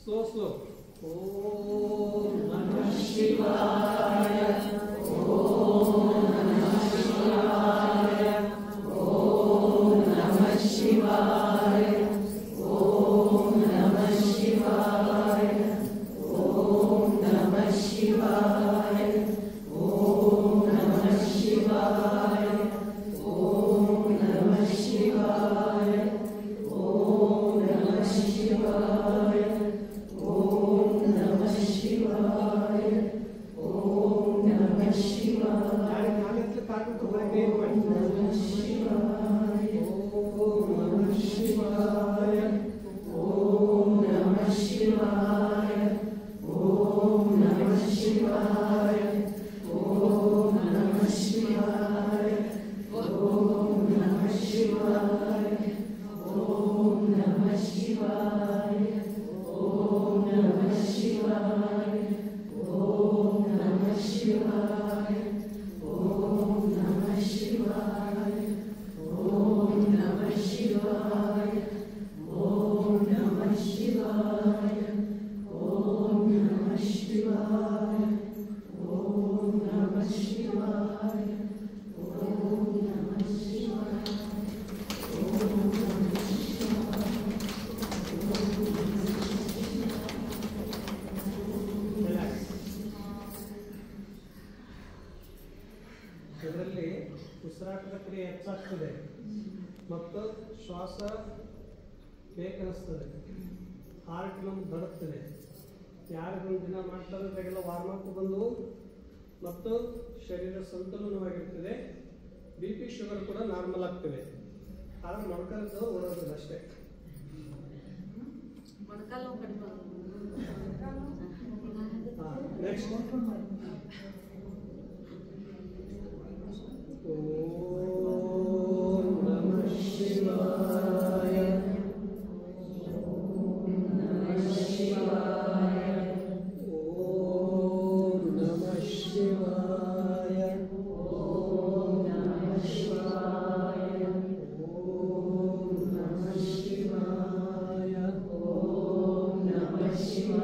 Slow ಓಂ ನಮಃ ಶಿವಾಯ ಓಂ ನಮಃ ಶಿವಾಯ ಓಂ ನಮಃ ಶಿವಾಯ ಓಂ ನಮಃ ಶಿವಾಯ ಓಂ ನಮಃ ಶಿವಾಯ ಓಂ ನಮಃ ಶಿವಾಯ ಓಂ ನಮಃ ಶಿವಾಯ ಓಂ ನಮಃ ಶಿವಾಯ ಓಂ ನಮಃ ಶಿವಾಯ ಓಂ ನಮಃ ಶಿವಾಯ ನಾಲ್ಕು ಕಾಟು ಬರಬೇಕು ನಮಃ ಶಿವಾಯ ಓಂ ನಮಃ ಶಿವಾಯ ಓಂ ನಮಃ ಶಿವಾಯ ಓಂ ನಮಃ ಶಿವಾಯ ಓಂ ನಮಃ ಶಿವಾಯ ಓಂ ನಮಃ ಶಿವಾಯ ಓಂ ನಮಃ ಶಿವಾಯ ಓಂ ನಮಃ ಶಿವಾಯ ಓಂ ನಮಃ ಶಿವಾಯ ಓಂ ನಮಃ ಶಿವಾಯ ಓಂ ನಮಃ ಶಿವಾಯ ಓಂ ನಮಃ ಶಿವಾಯ ಓಂ ನಮಃ ಶಿವಾಯ ಓಂ ನಮಃ ಶಿವಾಯ ಓಂ ನಮಃ ಶಿವಾಯ ಇದರಲ್ಲಿ ಉಸಿರಾಟದ ಕ್ರಿಯೆ ಹೆಚ್ಚಾಗ್ತದೆ ಮತ್ತು ಶ್ವಾಸ ಬೇಕನ್ನಿಸ್ತದೆ, ಹಾರ್ಟ್ ನಮ್ಗೆ ಬರುತ್ತದೆ. ಯಾರಿಗೊಂದು ದಿನ ಮಾಡ್ತಾರೆ ಅದಕ್ಕೆಲ್ಲ ವಾರ್ಮಪ್ ಬಂದು ಮತ್ತು ಶರೀರ ಸಂತುಲನವಾಗಿರ್ತದೆ. ಬಿ ಪಿ ಶುಗರ್ ಕೂಡ ನಾರ್ಮಲ್ ಆಗ್ತದೆ. ಆದ್ರೆ ಮೊಣಕಾಲದ್ದು ಓಡೋದಿಲ್ಲ ಅಷ್ಟೇ. ನೆಕ್ಸ್ಟ್ ಓಂ ನಮಃ ಶಿವಾಯ ಓಂ ನಮಃ ಶಿವಾಯ ಓಂ ನಮಃ ಶಿವಾಯ ಓಂ ನಮಃ ಶಿವಾಯ ಓಂ ನಮಃ ಶಿವಾಯ ಓಂ ನಮಃ ಶಿವಾಯ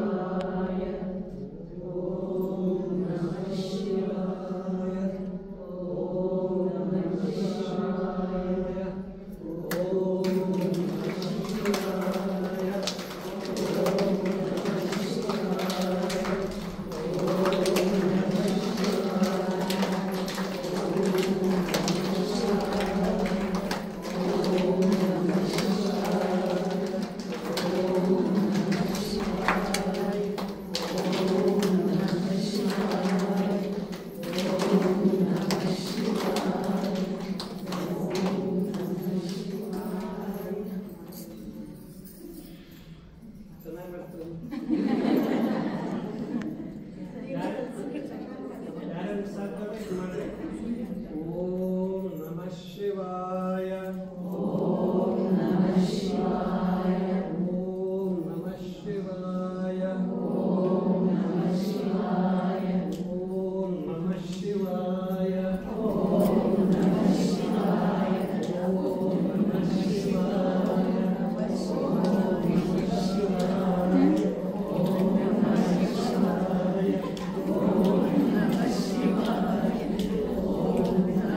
ಓಂ ನಮಃ ಶಿವಾಯ ಓಂ ನಮಃ ಶಿವಾಯ ಓಂ ಓಂ ನಮಃ ಶಿವಾಯ ಓಂ ನಮಃ ಶಿವಾಯ ಓಂ ನಮಃ ಶಿವಾಯ ಓಂ ನಮಃ ಶಿವಾಯ ಓಂ ನಮಃ ಶಿವಾಯ ಓಂ ನಮಃ ಶಿವಾಯ ಓಂ ನಮಃ ಶಿವಾಯ ಓಂ ನಮಃ ಶಿವಾಯ ಓಂ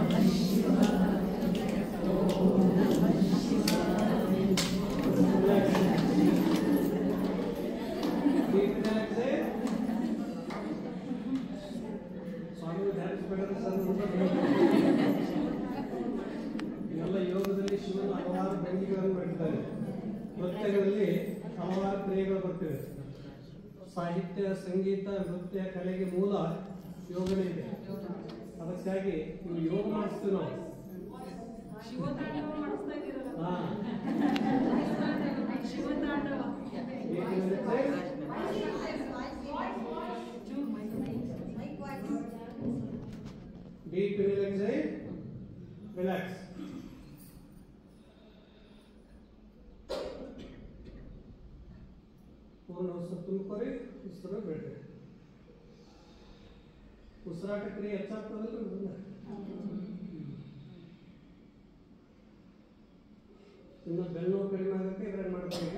ನಮಃ ಶಿವಾಯ ಓಂ ನಮಃ ಇವೆಲ್ಲ ಯೋಗದಲ್ಲಿ ಶಿವನು ಹಲವಾರು ಭಂಗಿಗಳನ್ನು ಮಾಡಿದ್ದಾರೆ. ನೃತ್ಯಗಳಲ್ಲಿ ಹಲವಾರು ಕ್ರಿಯೆಗಳು ಬರ್ತಿವೆ. ಸಾಹಿತ್ಯ, ಸಂಗೀತ, ನೃತ್ಯ ಕಲೆಗೆ ಮೂಲ ಯೋಗನೇ ಇದೆ. ಅದಕ್ಕಾಗಿ ನೀವು ಯೋಗ ಮಾಡಿಸ್ತೀವಿ ನಾವು. Deep relaxation, relax. पूर्ण तुमकोरी उसिರು ಬಿಡ್ರಿ. ಉಸಿರಾಟ ಕ್ರಿಯೆ ಹೆಚ್ಚಾಗ್ತದಲ್ಲ ಇನ್ನು ಬೆನ್ನು ಕಡಿಮೆ ಆಗುತ್ತೆ. ಇದ್ರಲ್ಲಿ ಮಾಡ್ತೀವಿ ಈಗ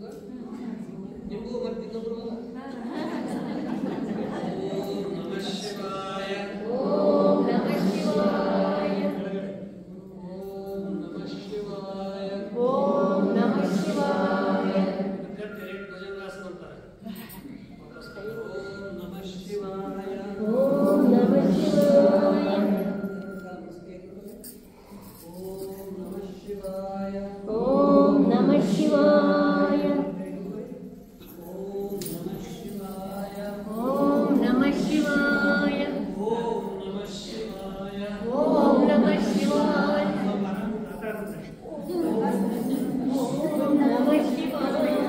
ನಿಮ್ಗೆ ನಿಮಗೂ ಮತ್ತೆ ಇನ್ನೊಬ್ರು ಅಲ್ಲ ಓಂ ನಮಃ ಶಿವಾಯ ಓಂ ನಮಃ ಶಿವಾಯ ಓಂ ನಮಃ ಶಿವಾಯ ಓಂ ನಮಃ ಶಿವಾಯ ಡೈರೆಕ್ಟ್ ಭುಜಂಗಾಸನ ಅಂತಾರೆ ಓಂ ನಮಃ ಶಿವಾಯ ಓಂ ನಮಃ ಶಿವಾಯ ಓಂ ನಮಃ ಶಿವಾಯ ಓಂ ನಮಃ ಶಿವಾಯ ಓಂ ನಮಃ ಶಿವಾಯ ಓಂ ನಮಃ ಶಿವಾಯ ಓಂ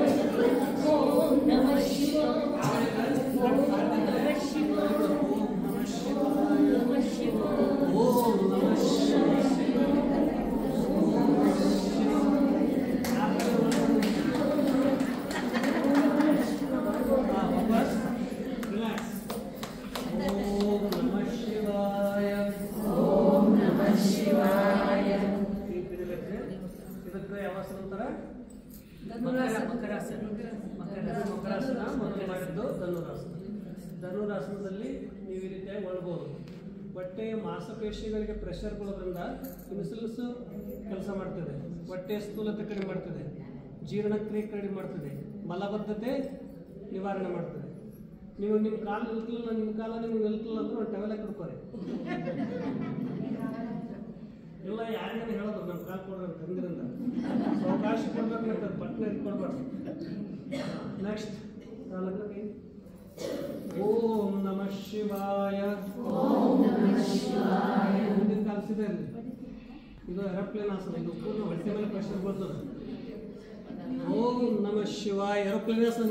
ನಮಃ ಶಿವಾಯ ಓಂ ನಮಃ ಶಿವಾಯ ಓಂ ನಮಃ ಶಿವಾಯ ಓಂ ನಮಃ ಶಿವಾಯ ಮಕರಾಸನ ಮೊದಲು ಮಾಡಿದ್ದು ಧನುರಾಸನ. ಧನುರಾಸನದಲ್ಲಿ ನೀವು ಈ ರೀತಿಯಾಗಿ ಒಳ್ಬೋದು. ಹೊಟ್ಟೆಯ ಮಾಂಸಪೇಶಿಗಳಿಗೆ ಪ್ರೆಷರ್ ಕೊಡೋದ್ರಿಂದ ಇನ್ಸುಲಿನ್ಸ್ ಕೆಲಸ ಮಾಡ್ತದೆ, ಹೊಟ್ಟೆಯ ಸ್ಥೂಲತೆ ಕಡಿಮೆ ಮಾಡ್ತದೆ, ಜೀರ್ಣಕ್ರಿಯೆ ಕಡಿಮೆ ಮಾಡ್ತದೆ, ಮಲಬದ್ಧತೆ ನಿವಾರಣೆ ಮಾಡ್ತದೆ. ನೀವು ನಿಮ್ಮ ಕಾಲು ನಿಲ್ಕಲಿಲ್ಲ, ನಿಮ್ಮ ಕಾಲ ನಿಮ್ಗೆ ನಿಲ್ಕಲಿಲ್ಲ ಅಂದ್ರೆ ಒಂದು ಟವೆಲ ಹಿಡ್ಕೋರಿ. ಇಲ್ಲ ಯಾರಿಗಾನ ಹೇಳೋದು ನಮ್ಮ ಕಾಲು ಕೊಡ್ಬೇಕು ತಂದಿರಿಂದ ಅವಕಾಶ ಕೊಡ್ಬೇಕು, ಪಟ್ನ ಇಟ್ಕೊಡ್ಬಾರ್ದು. ನೆಕ್ಸ್ಟ್ ಓಂ ನಮಃ ಶಿವಾಯ ಮುಂದಿನ ಕಾಲಿಸಿದೆ ಇದು ಏರೋಪ್ಲೇನ್ ಆಸನ. ಇದು ಪೂರ್ಣ ಹೊಟ್ಟೆ ಮೇಲೆ ಪ್ರೆಷರ್ ಬರ್ತದೆ. ಓಂ ನಮಃ ಶಿವಾಯ ಏರೋಪ್ಲೇನ್ ಆಸನ.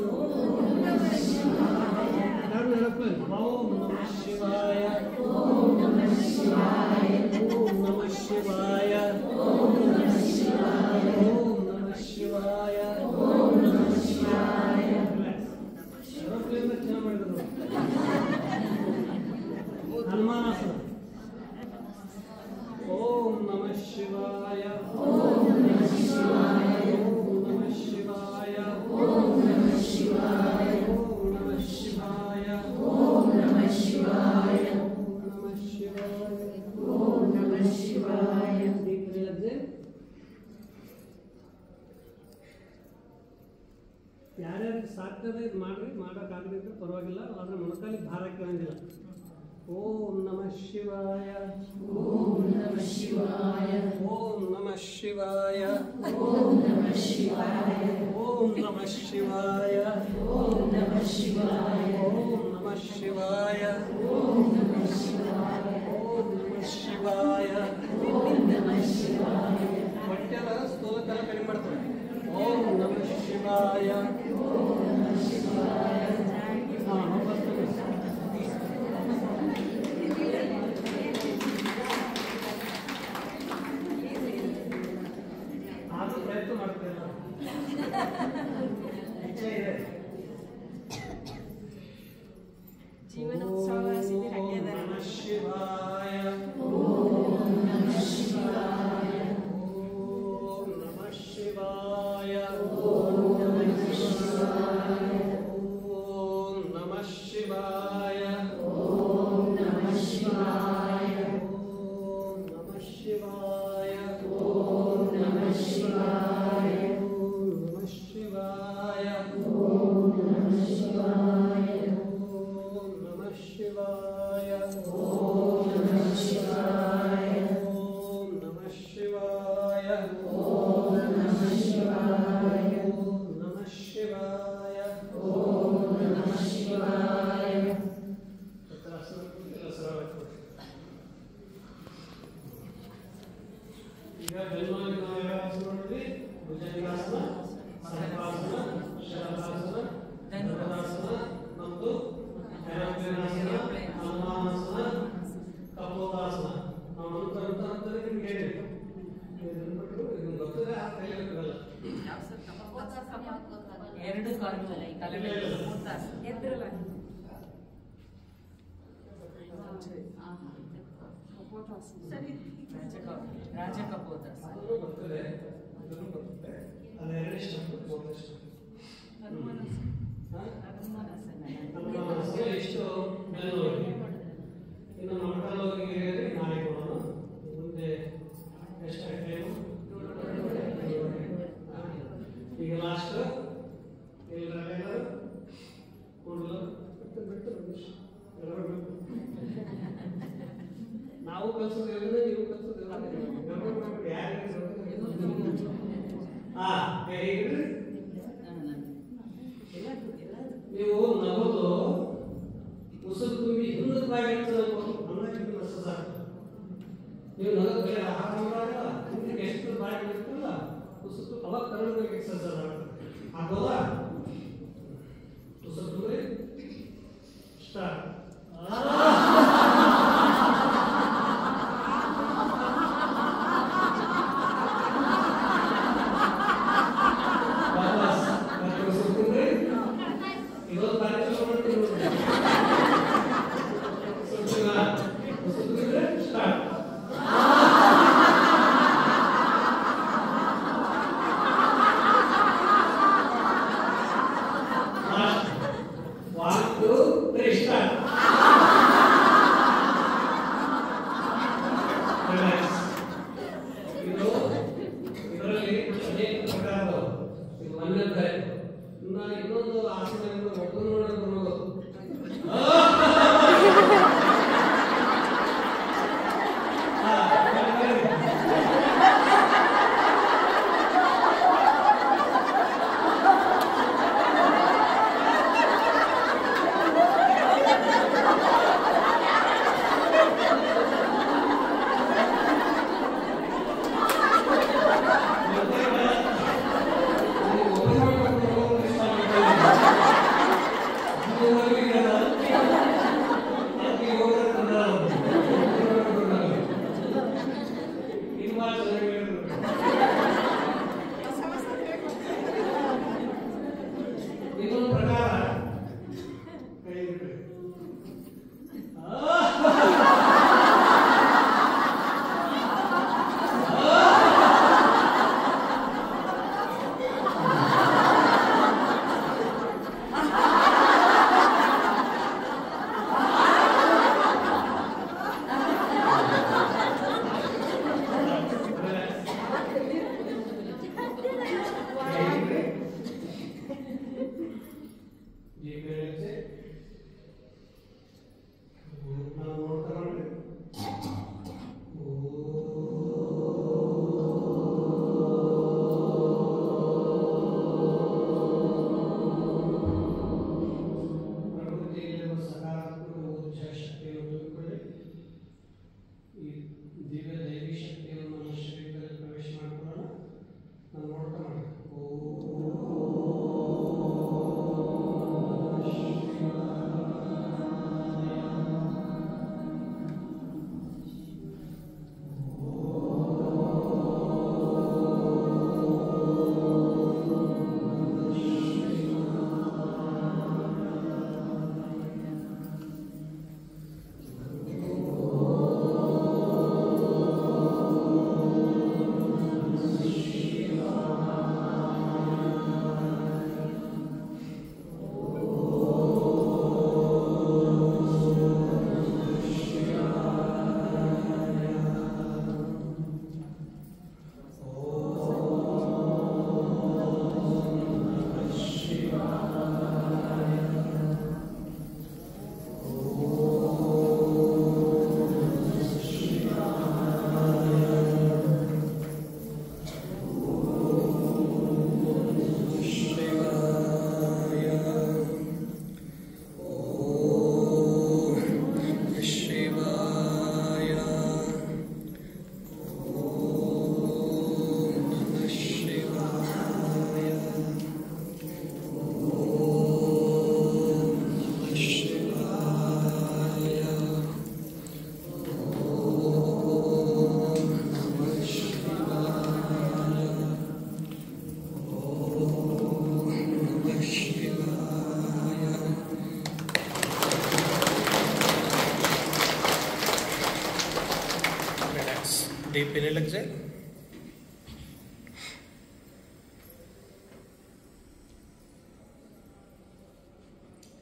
ಯಾರು ಏರೋಪ್ಲೇನ್? ಓಂ ನಮಃ ಶಿವಾಯ ಓಂ ನಮಃ ಶಿವಾಯ ಓಂ ನಮಃ ಶಿವಾಯ ಓಂ ನಮಃ ಶಿವಾಯ ಓಂ ನಮಃ ಶಿವಾಯ ಓಂ ನಮಃ ಶಿವಾಯ. ಏರೋಪ್ಲೇನ್ ಚೆನ್ನಾಗಿ ಮಾಡಿದ್ರು. ಹನುಮಾನಾಸನ. ಓಂ ನಮಃ ಶಿವಾಯ ಓಂ ನಮಃ ಶಿವಾಯ ಓಂ ನಮಃ ಶಿವಾಯ ಓಂ ನಮಃ ಶಿವಾಯ ಓಂ ನಮಃ ಶಿವಾಯ ಓಂ ನಮಃ ಶಿವಾಯ ಓಂ ನಮಃ ಶಿವಾಯ ಓಂ ನಮಃ ಶಿವಾಯ. ಯಾರ್ಯಾರಿಗೆ ಸಾಧ್ಯತೆ ಇದು ಮಾಡ್ರಿ, ಮಾಡೋಕ್ಕಾಗದಿದ್ರೆ ಪರವಾಗಿಲ್ಲ, ಆದರೆ ಮೊಣಕಾಲಿಗೆ ಭಾರ ಕೇಳಂಗಿಲ್ಲ. ಓಂ ನಮಃ ಶಿವಾಯ ಓಂ ನಮಃ ಶಿವಾಯ ಓಂ ನಮಃ ಶಿವಾಯ ಓಂ ನಮಃ ಶಿವಾಯ ಓಂ ನಮಃ ಶಿವಾಯ ಓಂ ನಮಃ ಶಿವಾಯ ಓಂ ನಮಃ ಶಿವಾಯ ಓಂ ನಮಃ ಶಿವಾಯ ಓಂ ನಮಃ ಶಿವಾಯ ಓಂ ನಮಃ ಶಿವಾಯ ಹೊಟ್ಟೆದ ಸ್ಥೂಲತೆಲ್ಲ ಕಡಿಮೆ ಮಾಡ್ತಾರೆ. ಓಂ ನಮಃ ಶಿವಾಯ ಓಂ ನಮಃ ಶಿವಾಯ ಹಾಂ ಬರ್ತದೆ. ಆದರೂ ಪ್ರಯತ್ನ ಮಾಡ್ತಿಲ್ಲ, ಇಚ್ಛೆ ಇದೆ. ಜೀವನ ಉತ್ಸವ ಓಂ ನಮಃ ಶಿವಾಯ ಓಂ ನಮಃ ಶಿವಾಯ ಓಂ ನಮಃ ಶಿವಾಯ ಓಂ ನಮಃ ಶಿವಾಯ ಓಂ ನಮಃ ಶಿವಾಯ ಓಂ ನಮಃ ಶಿವಾಯ ಓಂ ನಮಃ ಶಿವಾಯ ಓಂ ನಮಃ ಶಿವಾಯ ಓಂ ನಮಃ ಶಿವಾಯ ಓಂ ನಮಃ ಶಿವಾಯ ಓಂ ನಮಃ ಶಿವಾಯ ಓಂ ನಮಃ ಶಿವಾಯ ಓಂ ನಮಃ ಶಿವಾಯ ಓಂ ನಮಃ ಶಿವಾಯ ಓಂ ನಮಃ ಶಿವಾಯ ಓಂ ನಮಃ ಶಿವಾಯ ಈಗ ಜನ್ಮಾಗಿ ನಾವು ಯಾವ ಆಸನ ನೋಡಿದ್ವಿ? ಭುಜಂಗಾಸನ, ಸರ್ಪಾಸನ, ಶರಭಾಸನ, ಧನುರಾಸನ, ಮತ್ತು ಏರೋಪ್ಲೇನಾಸನ, ಹನುಮಾನಾಸನ, ಕಪೋತಾಸನ. ನಾವು ಅಂತಂದ್ರೆ ನಿಮ್ಗೆ ಹೇಳಿದ್ವಿ. ಇದನ್ನು ಗೊತ್ತಿದ್ರೆ ಆ ಕೈಯಲ್ಲಿ ಬರಲ್ಲ. ಎರಡು ಕಾಲು ತಲೆ ಮೇಲೆ ಎದ್ರಲ್ಲ ರಾಜಕಪೋತಾಸನ. ಅದನ್ನು ಗೊತ್ತಿದೆ, ಇದನ್ನು ಗೊತ್ತಿದೆ. ಅದು ಎರಡೇ ಸ್ಟೆಪ್, ಮೂರನೇ ಸ್ಟೆಪ್. ಇಷ್ಟು ಬೆಂಗಳೂರಿಗೆ ಇನ್ನು ಮಕ್ಕಳಿಗೆ ನಾಳೆ ಕೊಡೋಣ. ಮುಂದೆ ಎಷ್ಟು ಟೈಮು? ಈಗ ಲಾಸ್ಟ್ ಎಲ್ಲರೂ ಕೂಡಲು ನಾವು ಕಲಿಸೋದಿಲ್ಲ, ನೀವು ಕಲಿಸೋದಿಲ್ಲ. ನೀವು ನಗೋದು ಉಸಿರು ತುಂಬಿ ಹಿಂದಕ್ಕೆ ಬಾಯಿ ನೀವು ನಗದ ಕಡೆ ಆಹಾರ ಮಾಡಿದಾಗ ಹಿಂದಕ್ಕೆ ಎಷ್ಟು ಬಾಯಿ ಇರ್ತಲ್ಲ ಉಸಿರು ಅವಾಗ ಕನ್ನಡಕ್ಕೆ ಎಕ್ಸರ್ಸೈಸ್ ಆಗ್ತದೆ. ಆಗೋದಾ? ಉಸಿರು ತುಂಬಿ ಸ್ಟಾರ್ಟ್. ಇನ್ನೊಂದು ಆಸನ डीप पीने लग जाए।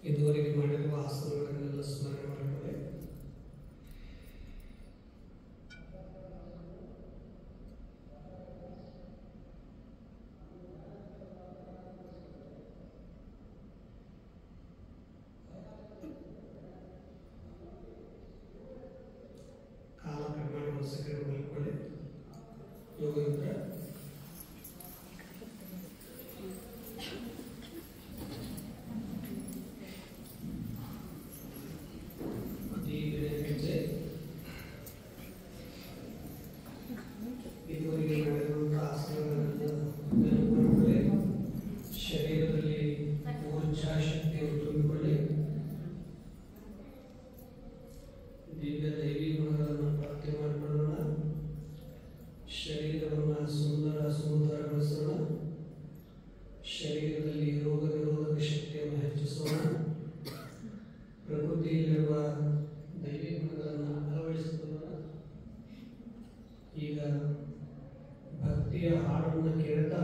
ಇದುವರೆಗೆ ಮಾಡಿರುವ ಆಸನಗಳನ್ನೆಲ್ಲ ಸ್ಮರಣೆ ಮಾಡಿಕೊಳ್ಳಿ. ಕಾಲ ಕಡಿಮೆ ಒಂದು ಸೆಕೆಂಡ್ ಮಲ್ಕೊಳ್ಳಿ. ಯೋಗಯುದ್ರ ಇದುವರೆಗೆ ಮಾಡಿರುವಂತಹ ಆಸನಗಳನ್ನು ಶರೀರದಲ್ಲಿ ಊರ್ಜಾ ಶಕ್ತಿಯನ್ನು ತುಂಬಿಕೊಳ್ಳಿ. ದಿವ್ಯ ದೈವಿ ಗುಣಗಳನ್ನು ಪ್ರಾಪ್ತಿ ಮಾಡಿಕೊಳ್ಳೋಣ. ಶರೀರವನ್ನು ಸುಂದರಗೊಳಿಸೋಣ. ಶರೀರದಲ್ಲಿ ರೋಗ ನಿರೋಧಕ ಶಕ್ತಿಯನ್ನು ಹೆಚ್ಚಿಸೋಣ. ಪ್ರಕೃತಿಯಲ್ಲಿರುವ ದೈವಿ ಗುಣಗಳನ್ನು ಅಳವಡಿಸಿಕೊಳ್ಳೋಣ. ಈಗ ಭಕ್ತಿಯ ಹಾಡನ್ನು ಕೇಳ್ತಾ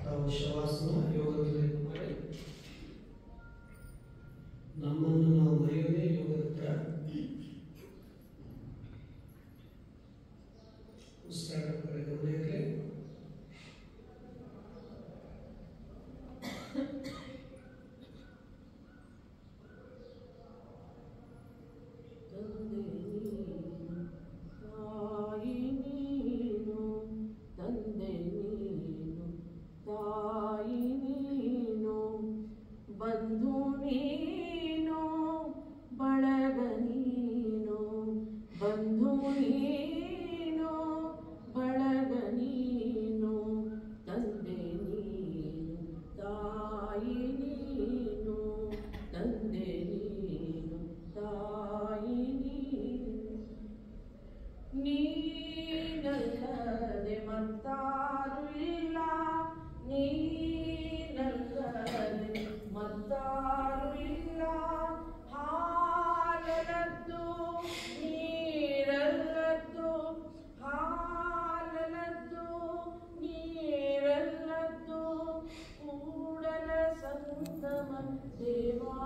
ತಾವು ಶವಾಸನ ಯೋಗದಲ್ಲಿ ಮಾಡಿ. ನಮ್ಮನ್ನು ನಾವು ಮರೆಯೋದೇ ಯೋಗದ ಉಸಿರಾಟ ಕಡೆ ಗಮನ ಇರಲಿ. ಬಂಧು ನೀನು ಬಳಗ ನೀನು, ಬಂಧು ನೀನು ಬಳಗ ನೀನು, ತಂದೆ ನೀನು ತಾಯಿ ನೀನು, ತಂದೆ ನೀನು ತಾಯಿ ನೀನು, ನೀನಲ್ಲದೆ ಮತ್ತಾರು ಇಲ್ಲ, ನೀನಲ್ಲದೆ ಮತ್ತಾರು ಇಲ್ಲ, ಹಾಲಲದ್ದು ನೀರಲ್ಲದ್ದು, ಹಾಲಲದ್ದು ನೀರಲ್ಲದ್ದು, ಕೂಡಲ ಸಂಗಮ ದೇವಾ,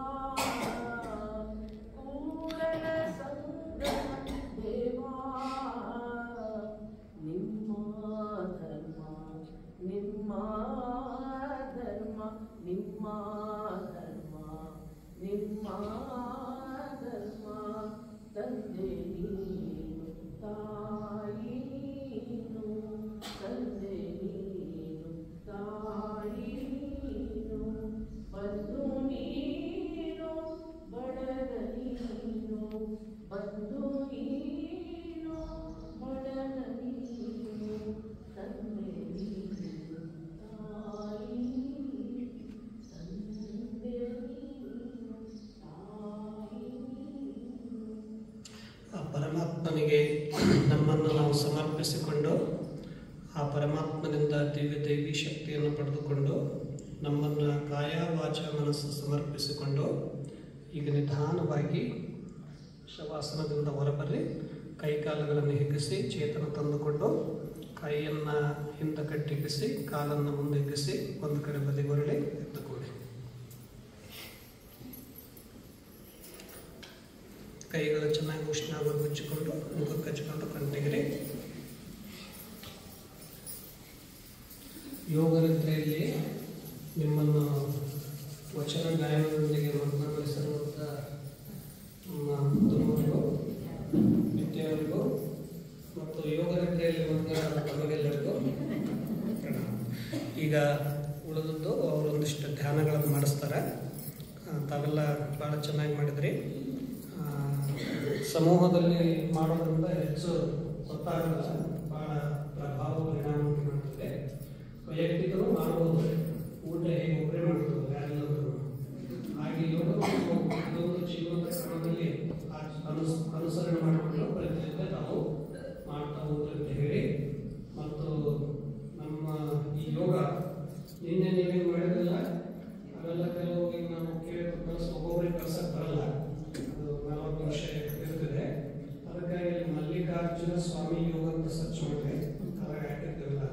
ಕೂಡಲ ಸಂಗಮ ದೇವಾ, ನಿಮ್ಮ ಧರ್ಮ ನಿಮ್ಮ ಧರ್ಮ, ನಿಮ್ಮ ಧರ್ಮ ನಿಮ್ಮ ಧರ್ಮ, ತಂದೆ ನೀನು ತಾಯಿ ನೀನು, ತಂದೆ ನೀನು ತಾಯಿ ನೀನು, ಬಂಧು ನೀನು ಬಡಗ ನೀನು, ಬಂಧು ನೀನು ಬಡಗ ನೀನು, ತಂದೆ ನೀನು ತಾಯಿ ನೀನು, ತಂದೆ ನೀನು ತಾಯಿ ನೀನು. ಆ ಪರಮಾತ್ಮನಿಗೆ ನಮ್ಮನ್ನು ನಾವು ಸಮರ್ಪಿಸಿಕೊಂಡು ಆ ಪರಮಾತ್ಮನಿಂದ ದಿವ್ಯ ದೈವಿ ಶಕ್ತಿಯನ್ನು ಪಡೆದುಕೊಂಡು ನಮ್ಮನ್ನು ಕಾಯ ವಾಚ ಮನಸ್ಸು ಸಮರ್ಪಿಸಿಕೊಂಡು ಈಗ ನಿಧಾನವಾಗಿ ಶವಾಸನದಿಂದ ಹೊರಬರ್ರಿ. ಕೈಕಾಲುಗಳನ್ನು ಹಿಗ್ಗಿಸಿ ಚೇತನ ತಂದುಕೊಂಡು ಕೈಯನ್ನು ಹಿಂದೆ ಕಟ್ಟಿಗಿಸಿ ಕಾಲನ್ನು ಮುಂದೆ ಹಿಗ್ಗಿಸಿ ಒಂದು ಕಡೆ ಬದಿಗೊರಳಿ ಎದ್ದುಕೊಳ್ಳಿ. ಕೈಗಳು ಚೆನ್ನಾಗಿ ಉಷ್ಣಾಗ ಮುಚ್ಚಿಕೊಂಡು ಮುಖಕ್ಕೆ ಹಚ್ಚಿಕೊಂಡು ಕಣ್ಣಿಗೆ. ಯೋಗ ನಿದ್ರೆಯಲ್ಲಿ ನಿಮ್ಮನ್ನು ವಚನ ಗಾಯನದೊಂದಿಗೆ ಮಗ್ನಗೊಳಿಸಿರುವಂಥ ನಮ್ಮ ತಮ್ಮರಿಗೂ ವಿದ್ಯಾರ್ಥಿಗಳಿಗೂ ಮತ್ತು ಯೋಗ ನಿದ್ರೆಯಲ್ಲಿ ಮಗ್ನರಾದ ತಮಗೆಲ್ಲರಿಗೂ ಈಗ ಉಳಿದದ್ದು ಅವರು ಒಂದಿಷ್ಟು ಧ್ಯಾನಗಳನ್ನು ಮಾಡಿಸ್ತಾರೆ. ತಾವೆಲ್ಲ ಭಾಳ ಚೆನ್ನಾಗಿ ಮಾಡಿದ್ರಿ. ಸಮೂಹದಲ್ಲಿ ಮಾಡೋದ್ರಿಂದ ಹೆಚ್ಚು ಗೊತ್ತಾಗಲ್ಲ, ಭಾಳ ಪ್ರಭಾವ ಪರಿಣಾಮ ಮಾಡ್ತದೆ. ವೈಯಕ್ತಿಕರು ಮಾಡಬಹುದು, ಊಟ ಹೇಗೆ ಒಬ್ಬರೇ ಮಾಡ್ಬೋದು ಯಾರೆಲ್ಲರೂ. ಹಾಗೆ ಯೋಗವನ್ನು ಜೀವನದ ಕ್ರಮದಲ್ಲಿ ಅನುಸರಣೆ ಮಾಡಿಕೊಂಡು ಪ್ರತಿಯೊಬ್ಬ ನಾವು ಮಾಡ್ತಾ ಹೋಗ್ರಿ ಅಂತ ಹೇಳಿ. ಮತ್ತು ನಮ್ಮ ಈ ಯೋಗ ನಿನ್ನೆ ನೀವೇನು ಮಾಡಿದ್ರಲ್ಲ ಅವೆಲ್ಲ ಕೆಲವರಿಗೆ ನಾವು ಒಬ್ಬೊಬ್ಬರಿಗೆ ಕಳ್ಸಕ್ಕೆ ಬರಲ್ಲ, ಅದು 40 ವರ್ಷ ಇರ್ತದೆ. ಅದಕ್ಕಾಗಿ ಮಲ್ಲಿಕಾರ್ಜುನ ಸ್ವಾಮಿ ಯೋಗ ಅಂತ ಸರ್ಚ್ ಮಾಡಿದ್ರೆ ಅವಾಗ ಹಾಕಿರ್ತೀವಲ್ಲ